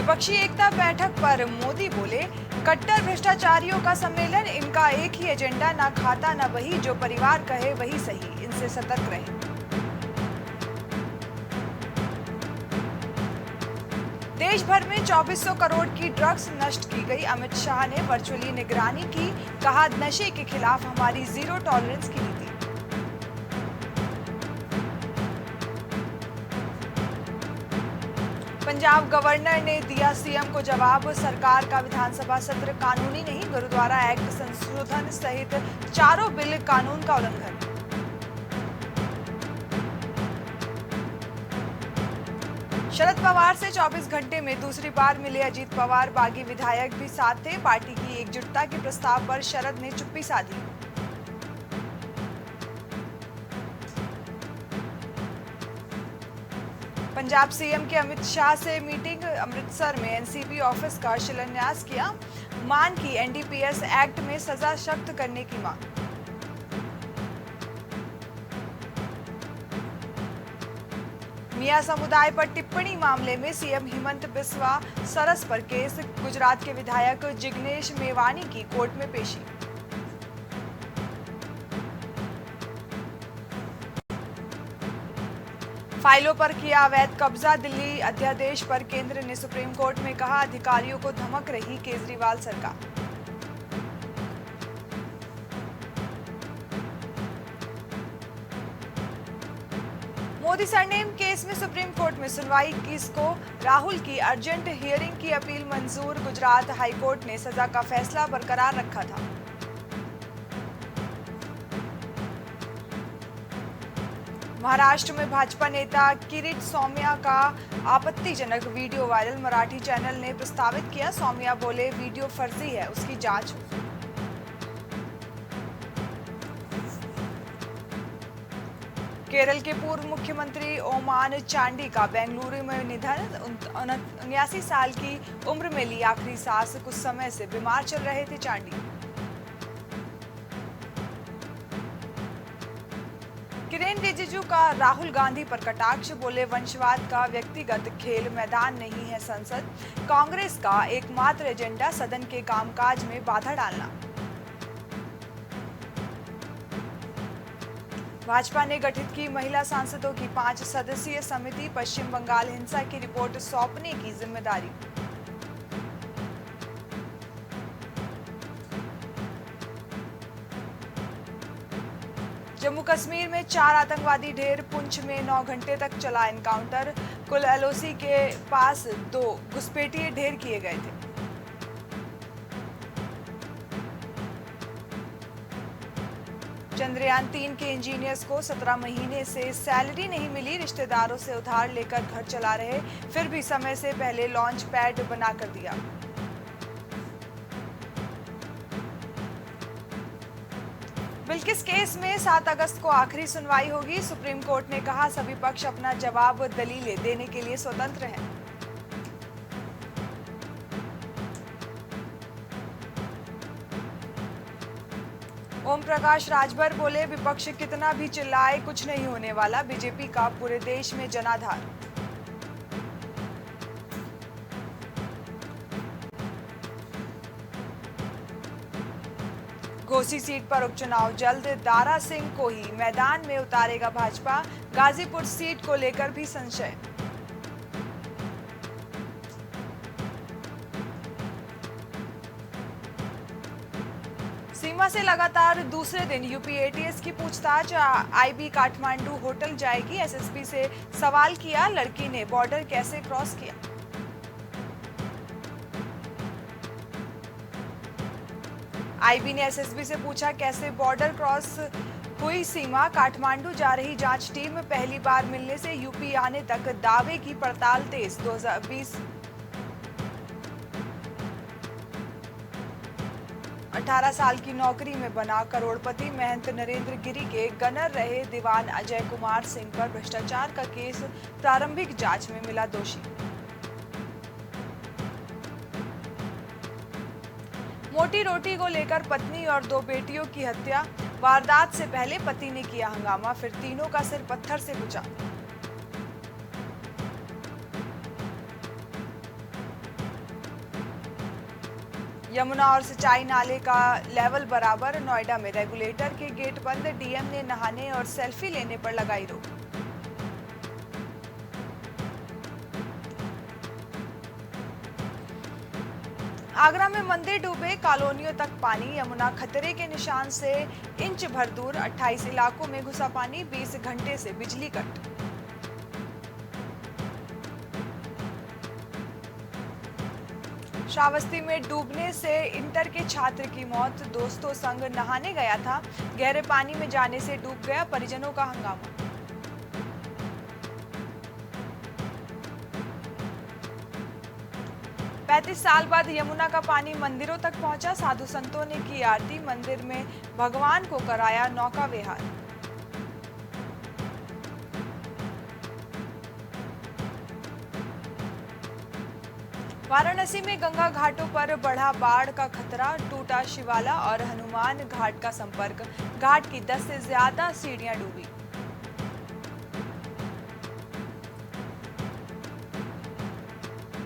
विपक्षी एकता बैठक पर मोदी बोले, कट्टर भ्रष्टाचारियों का सम्मेलन, इनका एक ही एजेंडा, ना खाता ना बही, जो परिवार कहे वही सही, इनसे सतर्क रहें। देश भर में 2400 करोड़ की ड्रग्स नष्ट की गई, अमित शाह ने वर्चुअली निगरानी की, कहा नशे के खिलाफ हमारी जीरो टॉलरेंस की नीति। पंजाब गवर्नर ने दिया सीएम को जवाब, सरकार का विधानसभा सत्र कानूनी नहीं, गुरुद्वारा एक्ट संशोधन सहित चारों बिल कानून का उल्लंघन। शरद पवार से 24 घंटे में दूसरी बार मिले अजीत पवार, बागी विधायक भी साथ थे, पार्टी की एकजुटता के प्रस्ताव पर शरद ने चुप्पी साधी। पंजाब सीएम के अमित शाह से मीटिंग, अमृतसर में एनसीबी ऑफिस का शिलान्यास किया, मान की एनडीपीएस एक्ट में सजा सख्त करने की मांग। मियां समुदाय पर टिप्पणी मामले में सीएम हिमंत बिस्वा सरस पर केस, गुजरात के विधायक जिग्नेश मेवानी की कोर्ट में पेशी। फाइलों पर किया अवैध कब्जा, दिल्ली अध्यादेश पर केंद्र ने सुप्रीम कोर्ट में कहा, अधिकारियों को धमक रही केजरीवाल सरकार। मोदी सरनेम केस में सुप्रीम कोर्ट में सुनवाई, 21 को राहुल की अर्जेंट हियरिंग की अपील मंजूर, गुजरात हाईकोर्ट ने सजा का फैसला बरकरार रखा था। महाराष्ट्र में भाजपा नेता किरीट सौम्या का आपत्तिजनक वीडियो वायरल, मराठी चैनल ने प्रस्तावित किया, सौम्या बोले वीडियो फर्जी है, उसकी जांच हो। केरल के पूर्व मुख्यमंत्री ओमान चांडी का बेंगलुरु में निधन, 79 साल की उम्र में ली आखिरी सांस, कुछ समय से बीमार चल रहे थे चांडी। किरेन रिजिजू का राहुल गांधी पर कटाक्ष, बोले वंशवाद का व्यक्तिगत खेल मैदान नहीं है संसद, कांग्रेस का एकमात्र एजेंडा सदन के कामकाज में बाधा डालना। भाजपा ने गठित की महिला सांसदों की 5 सदस्यीय समिति, पश्चिम बंगाल हिंसा की रिपोर्ट सौंपने की जिम्मेदारी। जम्मू कश्मीर में 4 आतंकवादी ढेर, पुंछ में 9 घंटे तक चला एनकाउंटर, कुल एलओसी के पास 2 घुसपैठिए ढेर किए गए थे। चंद्रयान 3 के इंजीनियर्स को 17 महीने से सैलरी नहीं मिली, रिश्तेदारों से उधार लेकर घर चला रहे, फिर भी समय से पहले लॉन्च पैड बनाकर दिया। बिल्किस केस में 7 अगस्त को आखिरी सुनवाई होगी, सुप्रीम कोर्ट ने कहा सभी पक्ष अपना जवाब दलीलें देने के लिए स्वतंत्र हैं। ओम प्रकाश राजभर बोले विपक्ष कितना भी चिल्लाए कुछ नहीं होने वाला, बीजेपी का पूरे देश में जनाधार। घोसी सीट पर उपचुनाव जल्द, दारा सिंह को ही मैदान में उतारेगा भाजपा, गाजीपुर सीट को लेकर भी संशय। सीमा से लगातार दूसरे दिन यूपी एटीएस की पूछताछ, आईबी काठमांडू होटल जाएगी, एसएसपी से सवाल किया, लड़की ने बॉर्डर कैसे क्रॉस किया। आईबी ने एसएसपी से पूछा कैसे बॉर्डर क्रॉस हुई सीमा, काठमांडू जा रही जांच टीम पहली बार मिलने से यूपी आने तक दावे की पड़ताल तेज। 2020 18 साल की नौकरी में बना करोड़पति महंत नरेंद्र गिरी के गनर रहे दीवान अजय कुमार सिंह पर भ्रष्टाचार का केस प्रारंभिक जांच में मिला दोषी। मोटी रोटी को लेकर पत्नी और 2 बेटियों की हत्या, वारदात से पहले पति ने किया हंगामा, फिर तीनों का सिर पत्थर से कुचा। यमुना और सिंचाई नाले का लेवल बराबर, नोएडा में रेगुलेटर के गेट बंद, डीएम ने नहाने और सेल्फी लेने पर लगाई रोक। आगरा में मंदिर डूबे, कॉलोनियों तक पानी, यमुना खतरे के निशान से इंच भर दूर, 28 इलाकों में घुसा पानी, 20 घंटे से बिजली कट। श्रावस्ती में डूबने से इंटर के छात्र की मौत, दोस्तों संग नहाने गया था, गहरे पानी में जाने से डूब गया, परिजनों का हंगामा। पैंतीस साल बाद यमुना का पानी मंदिरों तक पहुंचा, साधु संतों ने की आरती, मंदिर में भगवान को कराया नौका विहार। वाराणसी में गंगा घाटों पर बढ़ा बाढ़ का खतरा, टूटा शिवाला और हनुमान घाट का संपर्क, घाट की 10 से ज्यादा सीढ़ियां डूबी।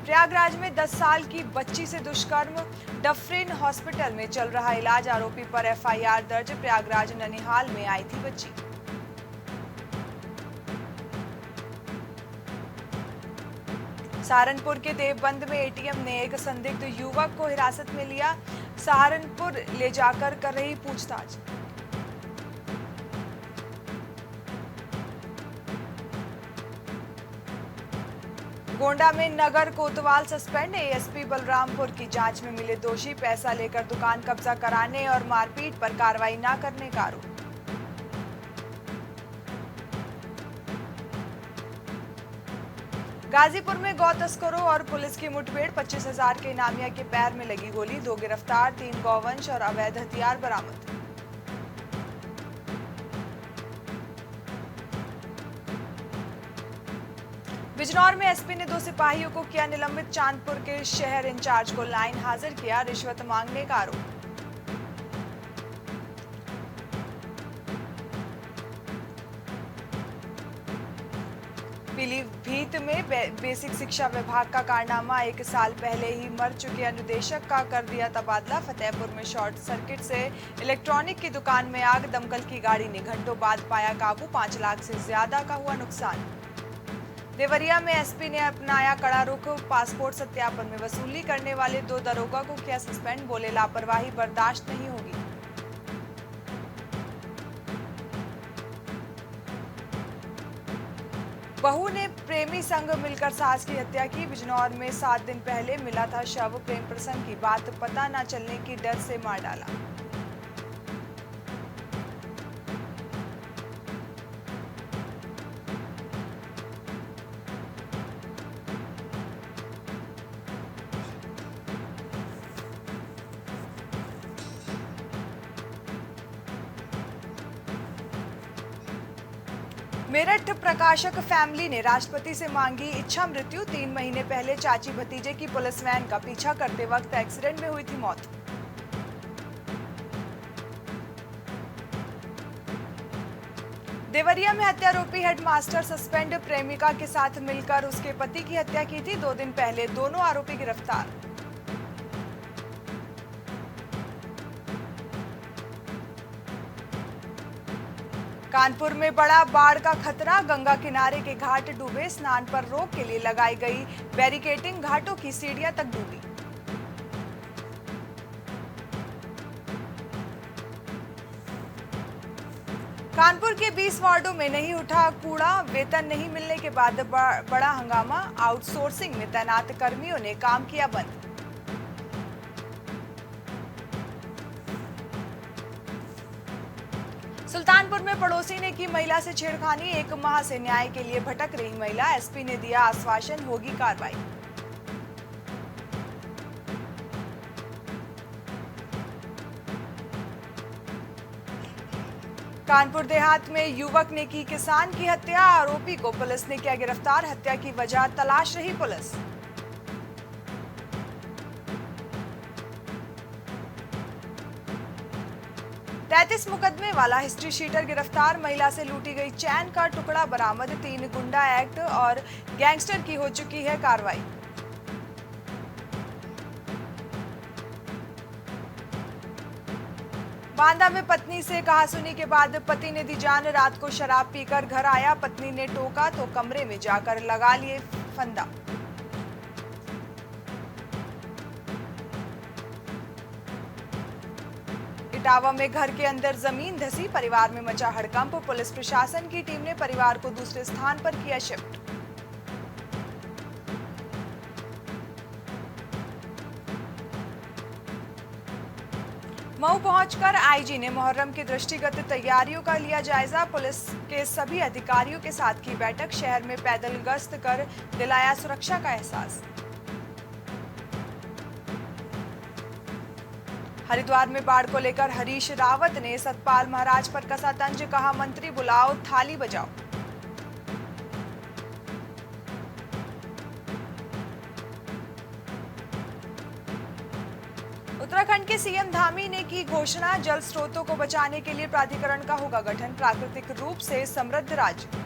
प्रयागराज में 10 साल की बच्ची से दुष्कर्म, डफरिन हॉस्पिटल में चल रहा इलाज, आरोपी पर एफआईआर दर्ज, प्रयागराज ननिहाल में आई थी बच्ची। सहारनपुर के देवबंद में एटीएम ने एक संदिग्ध युवक को हिरासत में लिया, सहारनपुर ले जाकर कर रही पूछताछ। गोंडा में नगर कोतवाल सस्पेंड, एएसपी बलरामपुर की जांच में मिले दोषी, पैसा लेकर दुकान कब्जा कराने और मारपीट पर कार्रवाई न करने का आरोप। गाजीपुर में गौ तस्करों और पुलिस की मुठभेड़, 25,000 के इनामिया के पैर में लगी गोली, 2 गिरफ्तार, 3 गौवंश और अवैध हथियार बरामद। बिजनौर में एसपी ने 2 सिपाहियों को किया निलंबित, चांदपुर के शहर इंचार्ज को लाइन हाजिर किया, रिश्वत मांगने का आरोप। पीलीभीत में बेसिक शिक्षा विभाग का कारनामा, 1 साल पहले ही मर चुके अनुदेशक का कर दिया तबादला, फतेहपुर में शॉर्ट सर्किट से इलेक्ट्रॉनिक की दुकान में आग, दमकल की गाड़ी ने घंटों बाद पाया काबू, 5 लाख से ज्यादा का हुआ नुकसान। देवरिया में एसपी ने अपनाया कड़ा रुख, पासपोर्ट सत्यापन में वसूली करने वाले 2 दरोगा को किया सस्पेंड, बोले लापरवाही बर्दाश्त नहीं होगी। बहू ने प्रेमी संग मिलकर सास की हत्या की, बिजनौर में 7 दिन पहले मिला था शव, प्रेम प्रसंग की बात पता न चलने की डर से मार डाला। मेरठ प्रकाशक फैमिली ने राष्ट्रपति से मांगी इच्छा मृत्यु, 3 महीने पहले चाची भतीजे की पुलिस वैन का पीछा करते वक्त एक्सीडेंट में हुई थी मौत। देवरिया में हत्यारोपी हेडमास्टर सस्पेंड, प्रेमिका के साथ मिलकर उसके पति की हत्या की थी, 2 दिन पहले दोनों आरोपी गिरफ्तार। कानपुर में बड़ा बाढ़ का खतरा, गंगा किनारे के घाट डूबे, स्नान पर रोक के लिए लगाई गई बैरिकेडिंग, घाटों की सीढ़ियां तक डूबी। कानपुर के 20 वार्डों में नहीं उठा कूड़ा, वेतन नहीं मिलने के बाद बड़ा हंगामा, आउटसोर्सिंग में तैनात कर्मियों ने काम किया बंद। सुल्तानपुर में पड़ोसी ने की महिला से छेड़खानी, 1 माह से न्याय के लिए भटक रही महिला, एसपी ने दिया आश्वासन, होगी कार्रवाई। कानपुर देहात में युवक ने की किसान की हत्या, आरोपी को पुलिस ने किया गिरफ्तार, हत्या की वजह तलाश रही पुलिस। तैंतीस मुकदमे वाला हिस्ट्री शीटर गिरफ्तार, महिला से लूटी गई चैन का टुकड़ा बरामद, 3 गुंडा एक्ट और गैंगस्टर की हो चुकी है कार्रवाई। बांदा में पत्नी से कहासुनी के बाद पति ने दी जान। रात को शराब पीकर घर आया, पत्नी ने टोका तो कमरे में जाकर लगा लिए फंदा। इटावा में घर के अंदर जमीन धसी, परिवार में मचा हड़कंप। पुलिस प्रशासन की टीम ने परिवार को दूसरे स्थान पर किया शिफ्ट। मऊ पहुंचकर आईजी ने मुहर्रम की दृष्टिगत तैयारियों का लिया जायजा। पुलिस के सभी अधिकारियों के साथ की बैठक। शहर में पैदल गश्त कर दिलाया सुरक्षा का एहसास। हरिद्वार में बाढ़ को लेकर हरीश रावत ने सतपाल महाराज पर कसा तंज। कहा, मंत्री बुलाओ, थाली बजाओ। उत्तराखंड के सीएम धामी ने की घोषणा। जल स्रोतों को बचाने के लिए प्राधिकरण का होगा गठन। प्राकृतिक रूप से समृद्ध राज्य।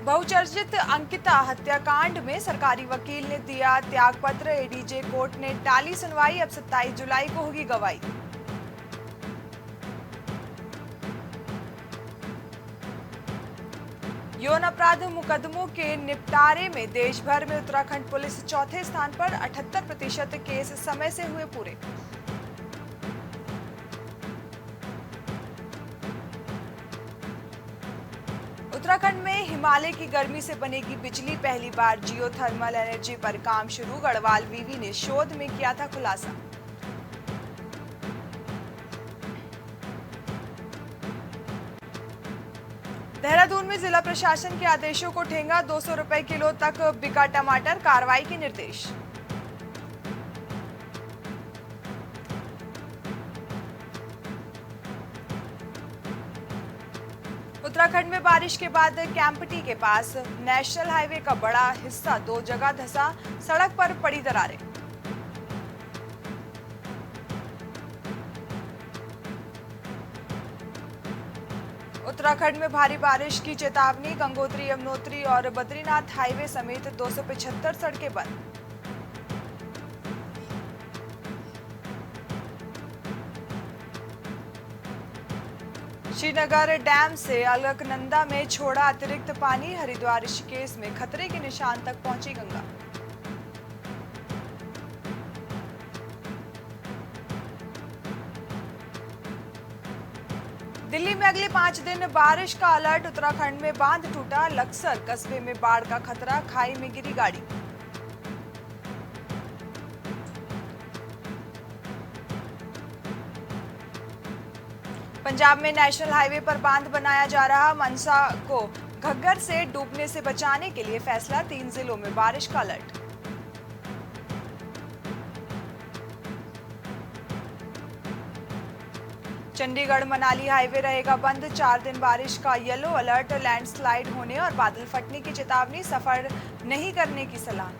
बहुचर्चित अंकिता हत्याकांड में सरकारी वकील ने दिया त्यागपत्र। एडीजे कोर्ट ने टाली सुनवाई। अब 27 जुलाई को होगी गवाही। यौन अपराध मुकदमों के निपटारे में देश भर में उत्तराखंड पुलिस चौथे स्थान पर। 78% केस समय से हुए पूरे। उत्तराखंड में हिमालय की गर्मी से बनेगी बिजली। पहली बार जियो थर्मल एनर्जी पर काम शुरू। गढ़वाल वीवी ने शोध में किया था खुलासा। देहरादून में जिला प्रशासन के आदेशों को ठेंगा। 200 रुपए किलो तक बिका टमाटर, कार्रवाई के निर्देश। उत्तराखंड में बारिश के बाद कैंपटी के पास नेशनल हाईवे का बड़ा हिस्सा 2 जगह धंसा। सड़क पर पड़ी दरारें। उत्तराखंड में भारी बारिश की चेतावनी। गंगोत्री, यमुनोत्री और बद्रीनाथ हाईवे समेत 275 सड़कें बंद। श्रीनगर डैम से अलकनंदा में छोड़ा अतिरिक्त पानी। हरिद्वार ऋषिकेश में खतरे के निशान तक पहुंची गंगा। दिल्ली में अगले 5 दिन बारिश का अलर्ट। उत्तराखंड में बांध टूटा। लक्सर कस्बे में बाढ़ का खतरा। खाई में गिरी गाड़ी। पंजाब में नेशनल हाईवे पर बांध बनाया जा रहा। मनसा को घग्गर से डूबने से बचाने के लिए फैसला। 3 जिलों में बारिश का अलर्ट। चंडीगढ़ मनाली हाईवे रहेगा बंद। 4 दिन बारिश का येलो अलर्ट। लैंडस्लाइड होने और बादल फटने की चेतावनी। सफर नहीं करने की सलाह।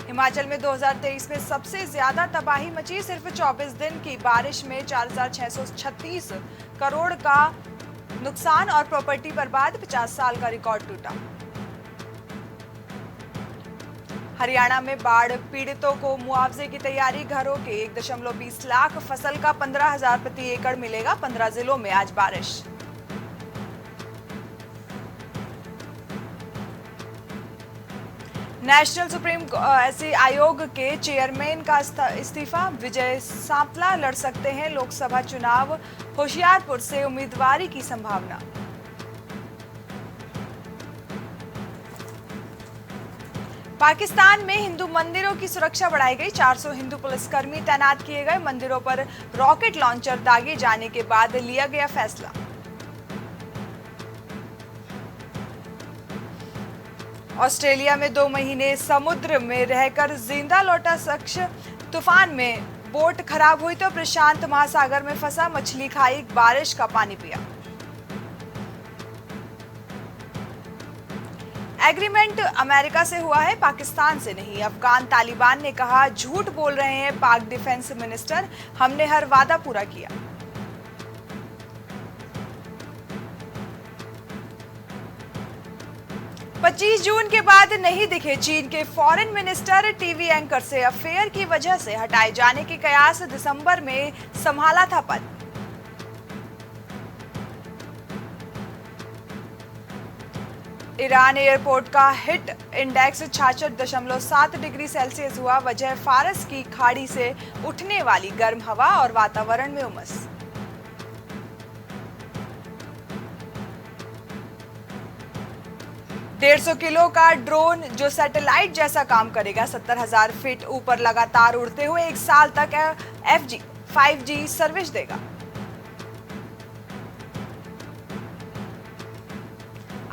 हिमाचल में 2023 में सबसे ज्यादा तबाही मची। सिर्फ 24 दिन की बारिश में 4636 करोड़ का नुकसान और प्रॉपर्टी बर्बाद। 50 साल का रिकॉर्ड टूटा। हरियाणा में बाढ़ पीड़ितों को मुआवजे की तैयारी। घरों के 1.20 लाख, फसल का 15,000 प्रति एकड़ मिलेगा। 15 जिलों में आज बारिश। नेशनल सुप्रीम आयोग के चेयरमैन का इस्तीफा। विजय सांपला लड़ सकते हैं लोकसभा चुनाव। होशियारपुर से उम्मीदवारी की संभावना। पाकिस्तान में हिंदू मंदिरों की सुरक्षा बढ़ाई गई। 400 हिंदू पुलिसकर्मी तैनात किए गए। मंदिरों पर रॉकेट लॉन्चर दागे जाने के बाद लिया गया फैसला। ऑस्ट्रेलिया में 2 महीने समुद्र में रहकर जिंदा लौटा शख्स। तूफान में बोट खराब हुई तो प्रशांत महासागर में फंसा। मछली खाई, बारिश का पानी पिया। एग्रीमेंट अमेरिका से हुआ है, पाकिस्तान से नहीं। अफगान तालिबान ने कहा, झूठ बोल रहे हैं पाक डिफेंस मिनिस्टर, हमने हर वादा पूरा किया। 25 जून के बाद नहीं दिखे चीन के फॉरेन मिनिस्टर। टीवी एंकर से अफेयर की वजह से हटाए जाने के कयास। दिसंबर में संभाला था पद। ईरान एयरपोर्ट का हिट इंडेक्स 66.7 डिग्री सेल्सियस हुआ। वजह फारस की खाड़ी से उठने वाली गर्म हवा और वातावरण में उमस। ₹150 किलो का ड्रोन जो सैटेलाइट जैसा काम करेगा। 70,000 फीट ऊपर लगातार उड़ते हुए 1 साल तक FG 5G सर्विस देगा।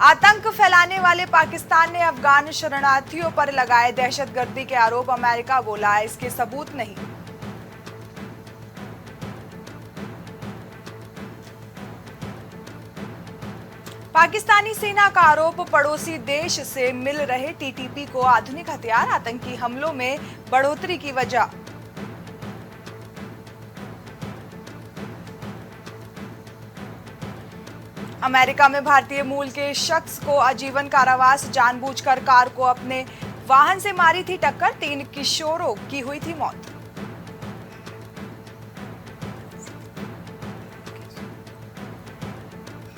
आतंक फैलाने वाले पाकिस्तान ने अफगान शरणार्थियों पर लगाए दहशतगर्दी के आरोप। अमेरिका बोला इसके सबूत नहीं। पाकिस्तानी सेना का आरोप पड़ोसी देश से मिल रहे टीटीपी को आधुनिक हथियार। आतंकी हमलों में बढ़ोतरी की वजह। अमेरिका में भारतीय मूल के शख्स को आजीवन कारावास। जानबूझकर कार को अपने वाहन से मारी थी टक्कर। 3 किशोरों की हुई थी मौत।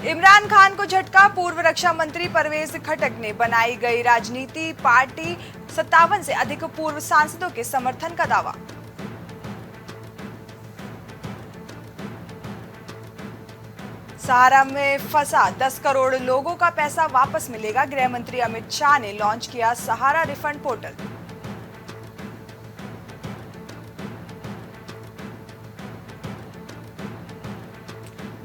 इमरान खान को झटका। पूर्व रक्षा मंत्री परवेज खटक ने बनाई गई राजनीति पार्टी। 57 से अधिक पूर्व सांसदों के समर्थन का दावा। सहारा में फंसा 10 करोड़ लोगों का पैसा वापस मिलेगा। गृह मंत्री अमित शाह ने लॉन्च किया सहारा रिफंड पोर्टल।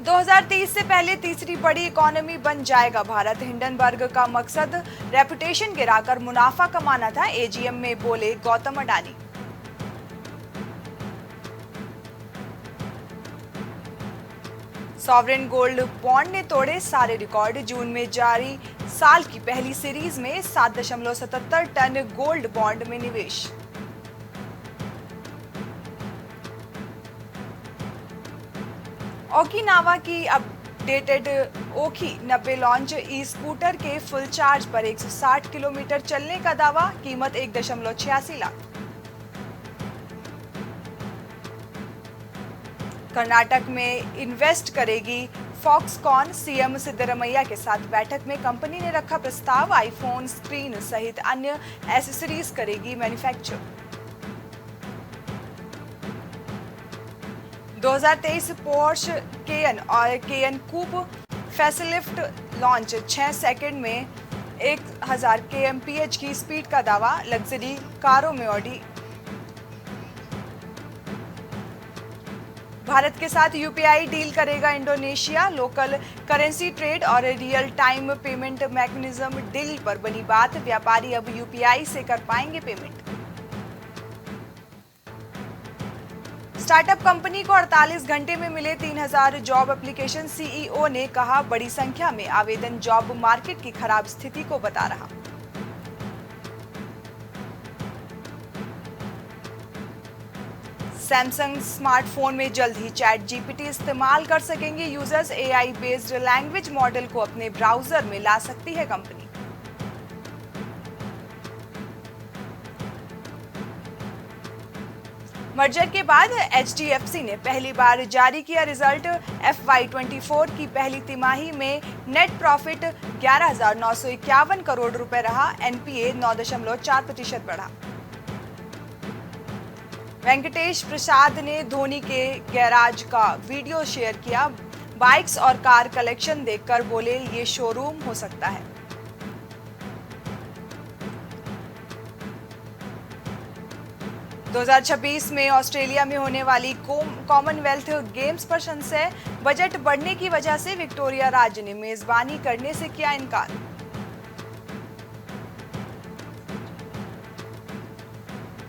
दो 2030 से पहले तीसरी बड़ी इकोनॉमी बन जाएगा भारत। हिंडनबर्ग का मकसद रेपुटेशन गिराकर मुनाफा कमाना था। एजीएम में बोले Gautam Adani. Sovereign gold bond ने तोड़े सारे रिकॉर्ड। जून में जारी साल की पहली सीरीज में 7.77 टन गोल्ड बॉन्ड में निवेश। ओकिनावा की अपडेटेड ओखी 90 लॉन्च ई स्कूटर के फुल चार्ज पर 160 किलोमीटर चलने का दावा। कीमत 1.86 लाख। कर्नाटक में इन्वेस्ट करेगी फॉक्सकॉन। सीएम सिद्धरमैया के साथ बैठक में कंपनी ने रखा प्रस्ताव। आईफोन स्क्रीन सहित अन्य एसेसरीज करेगी मैन्युफैक्चर। 2023 पोर्श केयन और केयन कूप फैसिलिफ्ट लॉन्च। 6 सेकंड में 1000 kmph की स्पीड का दावा। लग्जरी कारों में ऑडी। भारत के साथ यूपीआई डील करेगा इंडोनेशिया। लोकल करेंसी ट्रेड और real time payment mechanism deal पर बनी बात। व्यापारी अब यूपीआई से कर पाएंगे पेमेंट। स्टार्टअप कंपनी को 48 घंटे में मिले 3000 जॉब एप्लीकेशन। सीईओ ने कहा बड़ी संख्या में आवेदन जॉब मार्केट की खराब स्थिति को बता रहा। सैमसंग स्मार्टफोन में जल्द ही चैट जीपीटी इस्तेमाल कर सकेंगे users. AI based language model को अपने ब्राउजर में ला सकती है कंपनी। मर्जर के बाद एचडीएफसी ने पहली बार जारी किया रिजल्ट। FY24 की पहली तिमाही में नेट प्रॉफिट 11,951 करोड़ रुपए रहा। एनपीए 9.4% बढ़ा। वेंकटेश प्रसाद ने धोनी के गैराज का वीडियो शेयर किया। बाइक्स और कार कलेक्शन देखकर बोले ये शोरूम हो सकता है। दो 2026 में ऑस्ट्रेलिया में होने वाली कॉमनवेल्थ गेम्स पर संशय। बजट बढ़ने की वजह से विक्टोरिया राज्य ने मेजबानी करने से किया इनकार।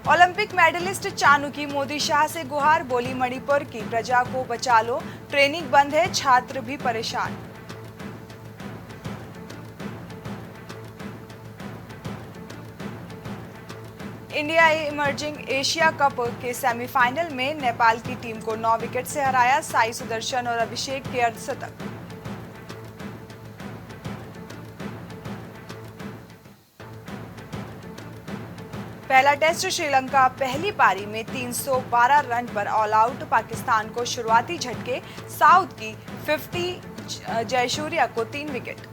ओलंपिक मेडलिस्ट चानू की मोदी शाह से गुहार। बोली मणिपुर की प्रजा को बचा लो। ट्रेनिंग बंद है, छात्र भी परेशान। इंडिया इमर्जिंग एशिया कप के सेमीफाइनल में नेपाल की टीम को 9 विकेट से हराया। साई सुदर्शन और अभिषेक के अर्धशतक। पहला टेस्ट श्रीलंका पहली पारी में 312 रन पर ऑल आउट, पाकिस्तान को शुरुआती झटके, साउथ की 50, जयसूर्या को 3 विकेट।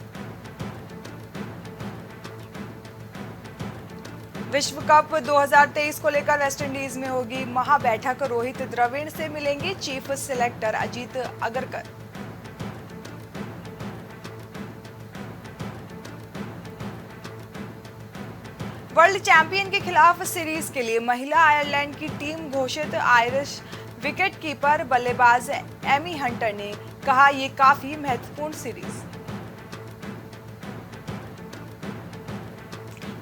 विश्व कप 2023 को लेकर वेस्टइंडीज में होगी महाबैठक, रोहित द्रविड़ से मिलेंगे chief selector Ajit Agarkar. World champion के खिलाफ सीरीज के लिए महिला आयरलैंड की टीम घोषित, आयरिश विकेटकीपर बल्लेबाज एमी हंटर ने कहा, ये काफी महत्वपूर्ण सीरीज।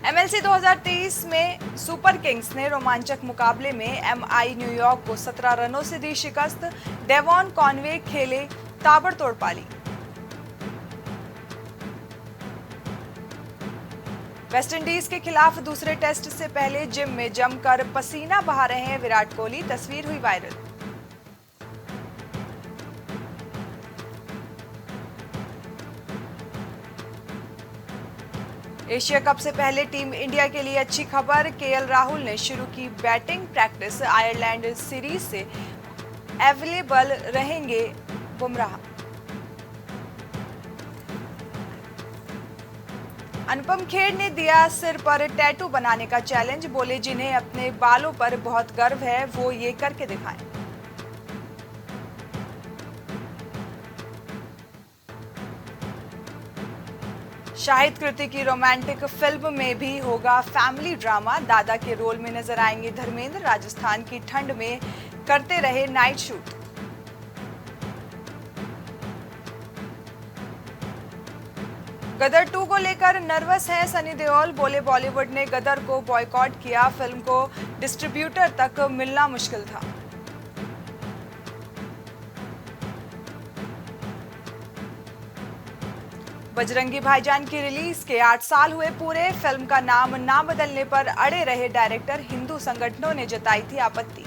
एमएलसी 2023 में सुपर किंग्स ने रोमांचक मुकाबले में एमआई न्यूयॉर्क को 17 रनों से दी शिकस्त, डेवॉन कॉनवे खेले ताबड़तोड़ पारी। वेस्टइंडीज के खिलाफ दूसरे टेस्ट से पहले जिम में जमकर पसीना बहा रहे हैं विराट कोहली, तस्वीर हुई वायरल। एशिया कप से पहले टीम इंडिया के लिए अच्छी खबर, केएल राहुल ने शुरू की बैटिंग प्रैक्टिस, आयरलैंड सीरीज से अवेलेबल रहेंगे बुमराह। अनुपम खेर ने दिया सिर पर टैटू बनाने का चैलेंज, बोले जिन्हें अपने बालों पर बहुत गर्व है वो ये करके दिखाएं। शाहिद कृति की रोमांटिक फिल्म में भी होगा फैमिली ड्रामा, दादा के रोल में नजर आएंगे धर्मेंद्र, राजस्थान की ठंड में करते रहे नाइट शूट। गदर 2 को लेकर नर्वस है सनी देओल, बोले बॉलीवुड ने गदर को बॉयकॉट किया, फिल्म को डिस्ट्रीब्यूटर तक मिलना मुश्किल था। बजरंगी भाईजान की रिलीज के 8 साल हुए पूरे, फिल्म का नाम ना बदलने पर अड़े रहे डायरेक्टर, हिंदू संगठनों ने जताई थी आपत्ति।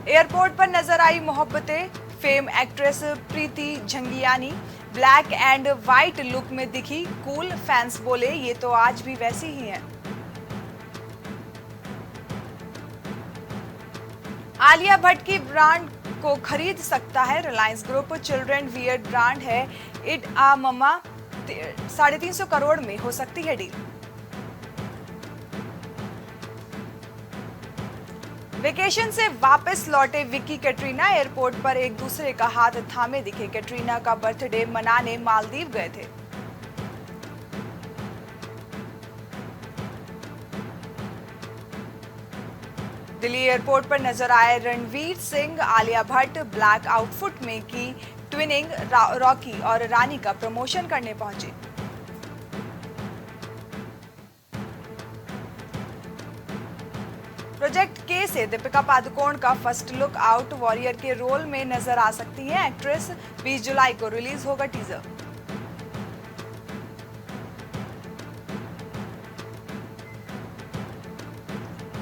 एयरपोर्ट पर नजर आई Mohabbatein, fame actress Preeti Jhangiani black and white look में दिखी कूल, फैंस बोले ये तो आज भी वैसी ही है। आलिया भट्ट की ब्रांड को खरीद सकता है Reliance group, children wear brand है इट आ मम्मा, 350 करोड़ में हो सकती है डील। वेकेशन से वापस लौटे विक्की कैटरीना, एयरपोर्ट पर एक दूसरे का हाथ थामे दिखे, कैटरीना का बर्थडे मनाने मालदीव गए थे। दिल्ली एयरपोर्ट पर नजर आए रणवीर सिंह, आलिया भट्ट ब्लैक आउटफिट में की ट्विनिंग, रॉकी और रानी का प्रमोशन करने पहुंचे। प्रोजेक्ट के से दीपिका पादुकोण का फर्स्ट लुक आउट, वॉरियर के रोल में नजर आ सकती है एक्ट्रेस, 20 जुलाई को रिलीज होगा टीजर।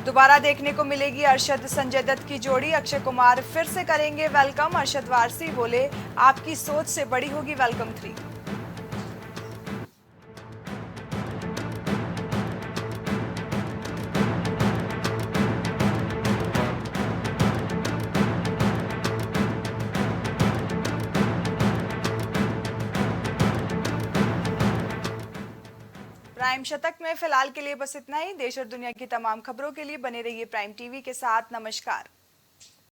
दोबारा देखने को मिलेगी अरशद संजय दत्त की जोड़ी, अक्षय कुमार फिर से करेंगे वेलकम, अरशद वारसी बोले आपकी सोच से बड़ी होगी वेलकम 3। प्राइम शतक में फिलहाल के लिए बस इतना ही। देश और दुनिया की तमाम खबरों के लिए बने रहिए प्राइम टीवी के साथ। नमस्कार।